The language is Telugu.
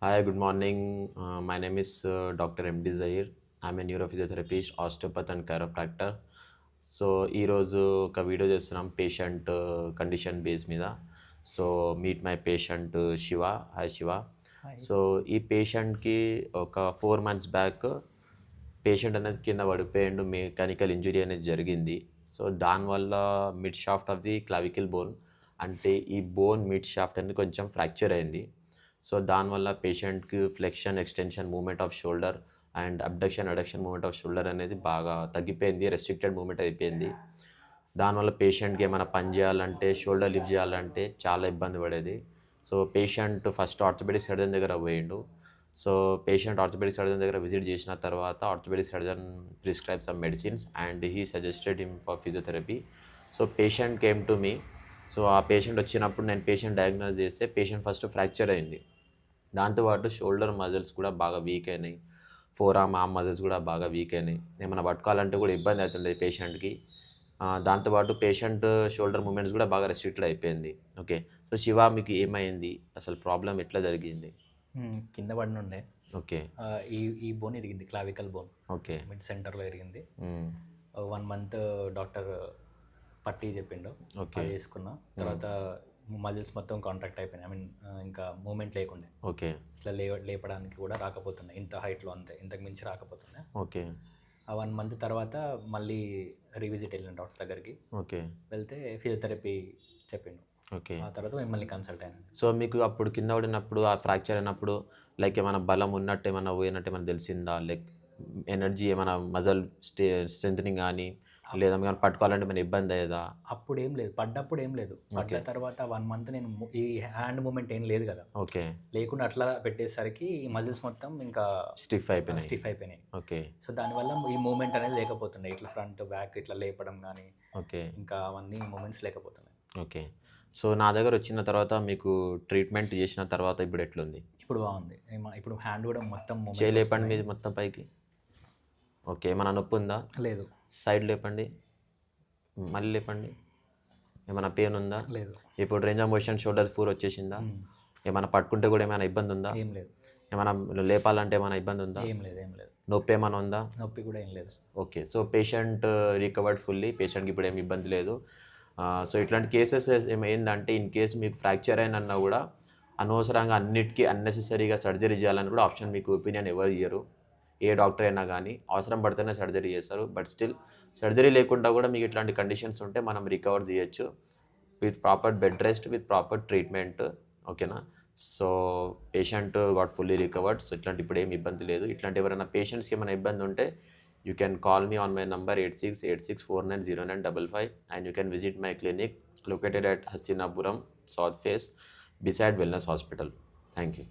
Hi, good morning. My name is Dr. MD Zahir. I'm a neurophysiotherapist, osteopath and chiropractor. So ఈరోజు ఒక వీడియో చేస్తున్నాం పేషెంట్ కండిషన్ బేస్ మీద. So meet my patient Shiva. Hi Shiva. Hi. So ఈ పేషెంట్కి ఒక 4 months బ్యాక్ పేషెంట్ అనేది కింద పడిపోయిండు, మెకానికల్ ఇంజురీ అనేది జరిగింది. సో దానివల్ల mid shaft of the clavicle bone, అంటే ఈ బోన్ మిడ్ షాఫ్ట్ అనేది కొంచెం ఫ్రాక్చర్ అయింది. సో దానివల్ల పేషెంట్కి flexion, extension, movement of shoulder and abduction, adduction movement of shoulder అనేది బాగా తగ్గిపోయింది, రెస్ట్రిక్టెడ్ మూమెంట్ అయిపోయింది. దానివల్ల పేషెంట్కి ఏమైనా పని చేయాలంటే, షోల్డర్ లిఫ్ట్ చేయాలంటే చాలా ఇబ్బంది పడేది. So patient first orthopaedic surgeon దగ్గర పోయిండు. సో పేషెంట్ ఆర్థోపెడిక్ సర్జన్ దగ్గర విజిట్ చేసిన తర్వాత orthopaedic surgeon prescribe some medicines and he suggested him for physiotherapy. So patient came to me. So ఆ పేషెంట్ వచ్చినప్పుడు నేను పేషెంట్ డయాగ్నోస్ చేస్తే పేషెంట్ ఫస్ట్ ఫ్రాక్చర్ అయింది. దాంతోపాటు షోల్డర్ మజిల్స్ కూడా బాగా వీక్ అయినాయి, ఫోర్ ఆర్మ్ మజిల్స్ కూడా బాగా వీక్ అయినాయి. ఏమైనా పట్టుకోవాలంటే కూడా ఇబ్బంది అవుతుంది పేషెంట్కి. దాంతోపాటు పేషెంట్ షోల్డర్ మూమెంట్స్ కూడా బాగా రెస్ట్రిక్టెడ్ అయిపోయింది. ఓకే, సో శివ మీకు ఏమైంది, అసలు ప్రాబ్లం ఎట్లా జరిగింది? కింద పడి ఉండే. ఓకే. ఈ ఈ బోన్ ఇరిగింది, క్లావికల్ బోన్. ఓకే. మిడ్ సెంటర్లో ఇరిగింది. 1 month డాక్టర్ పట్టీ చెప్పిండు. ఓకే. అది వేసుకున్నా. తర్వాత మజిల్స్ మొత్తం కాంట్రాక్ట్ అయిపోయినాయి. ఐ మీన్ ఇంకా మూమెంట్ లేకుండే. ఓకే. ఇట్లా లేపడానికి కూడా రాకపోతున్నాయి, ఇంత హైట్లో అంతే, ఇంతకు మించి రాకపోతున్నాయి. ఓకే. ఆ 1 month తర్వాత మళ్ళీ రీవిజిట్ వెళ్ళిన డాక్టర్ దగ్గరికి. ఓకే. వెళ్తే ఫిజియోథెరపీ చెప్పిండు. ఓకే. ఆ తర్వాత మిమ్మల్ని కన్సల్ట్ అయినా. సో మీకు అప్పుడు కింద పడినప్పుడు, ఆ ఫ్రాక్చర్ అయినప్పుడు లైక్ ఏమైనా బలం ఉన్నట్టు, ఏమైనా పోయినట్టు ఏమైనా తెలిసిందా? లైక్ ఎనర్జీ ఏమైనా మజల్ స్ట్రెంథనింగ్ కానీ, లేదా ఏమైనా పట్టుకోవాలంటే ఏమైనా ఇబ్బంది అయ్యేదా? అప్పుడు ఏం లేదు, పడ్డప్పుడు ఏం లేదు. పడ్డ తర్వాత 1 month నేను ఈ హ్యాండ్ మూమెంట్ ఏం లేదు కదా. ఓకే. లేకుండా అట్లా పెట్టేసరికి ఈ మజిల్స్ మొత్తం ఇంకా స్టిఫ్ అయిపోయినాయి. ఓకే. సో దానివల్ల ఈ మూమెంట్ అనేది లేకపోతున్నాయి, ఇట్లా ఫ్రంట్ బ్యాక్ ఇట్లా లేపడం కానీ. ఓకే. ఇంకా అవన్నీ మూమెంట్స్ లేకపోతున్నాయి. ఓకే. సో నా దగ్గర వచ్చిన తర్వాత మీకు ట్రీట్మెంట్ చేసిన తర్వాత ఇప్పుడు ఎట్లుంది? ఇప్పుడు బాగుంది. ఇప్పుడు హ్యాండ్ కూడా మొత్తం చేయలేపండి మీది మొత్తం పైకి. ఓకే. ఏమైనా నొప్పి ఉందా? లేదు. సైడ్ లేపండి, మళ్ళీ లేపండి. ఏమైనా పెయిన్ ఉందా? లేదు. ఇప్పుడు రేంజ్ ఆఫ్ మోషన్ షోల్డర్ ఫూర్ వచ్చేసిందా? ఏమైనా పట్టుకుంటే కూడా ఏమైనా ఇబ్బంది ఉందా? ఏం లేదు. ఏమైనా లేపాలంటే ఏమైనా ఇబ్బంది ఉందా? ఏం లేదు. ఏం లేదు. నొప్పి ఏమైనా ఉందా? నొప్పి కూడా ఏం లేదు. Okay. So patient recovered fully, పేషెంట్కి ఇప్పుడు ఏమి ఇబ్బంది లేదు. సో ఇట్లాంటి కేసెస్ ఏంటంటే, ఇన్ కేసు మీకు ఫ్రాక్చర్ అయినన్నా కూడా అనవసరంగా అన్నిటికీ అన్నెసెసరీగా సర్జరీ చేయాలని కూడా ఆప్షన్ మీకు ఒపీనియన్ ఎవరు ఇయ్యరు. ఏ డాక్టర్ అయినా కానీ అవసరం పడితేనే సర్జరీ చేస్తారు. బట్ స్టిల్ సర్జరీ లేకుండా కూడా మీకు ఇట్లాంటి కండిషన్స్ ఉంటే మనం రికవర్ చేయొచ్చు with proper bed rest, with proper treatment. ఓకేనా? So patient got fully recovered. So ఇట్లాంటి ఇప్పుడు ఏమి ఇబ్బంది లేదు. ఇట్లాంటి ఎవరైనా పేషెంట్స్కి ఏమైనా ఇబ్బంది ఉంటే you can call me on my number 8686490955 and you can visit my clinic located at Hastinapuram South Face beside Wellness Hospital. Thank you.